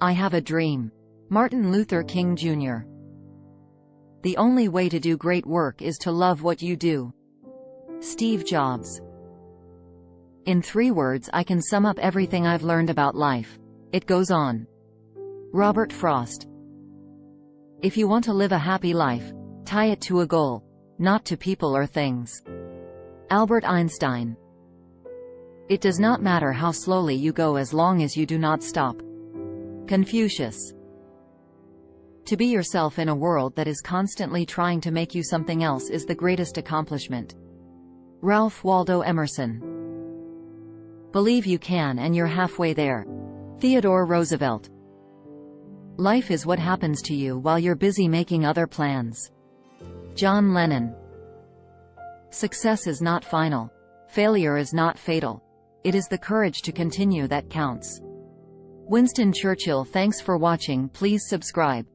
I have a dream. Martin Luther King Jr. The only way to do great work is to love what you do. Steve Jobs. In 3 words I can sum up everything I've learned about life. It goes on. Robert Frost. If you want to live a happy life, tie it to a goal, not to people or things. Albert Einstein. It does not matter how slowly you go as long as you do not stop. Confucius. To be yourself in a world that is constantly trying to make you something else is the greatest accomplishment. Ralph Waldo Emerson. Believe you can and you're halfway there. Theodore Roosevelt. Life is what happens to you while you're busy making other plans. John Lennon. Success is not final. Failure is not fatal. It is the courage to continue that counts. Winston Churchill. Thanks for watching. Please subscribe.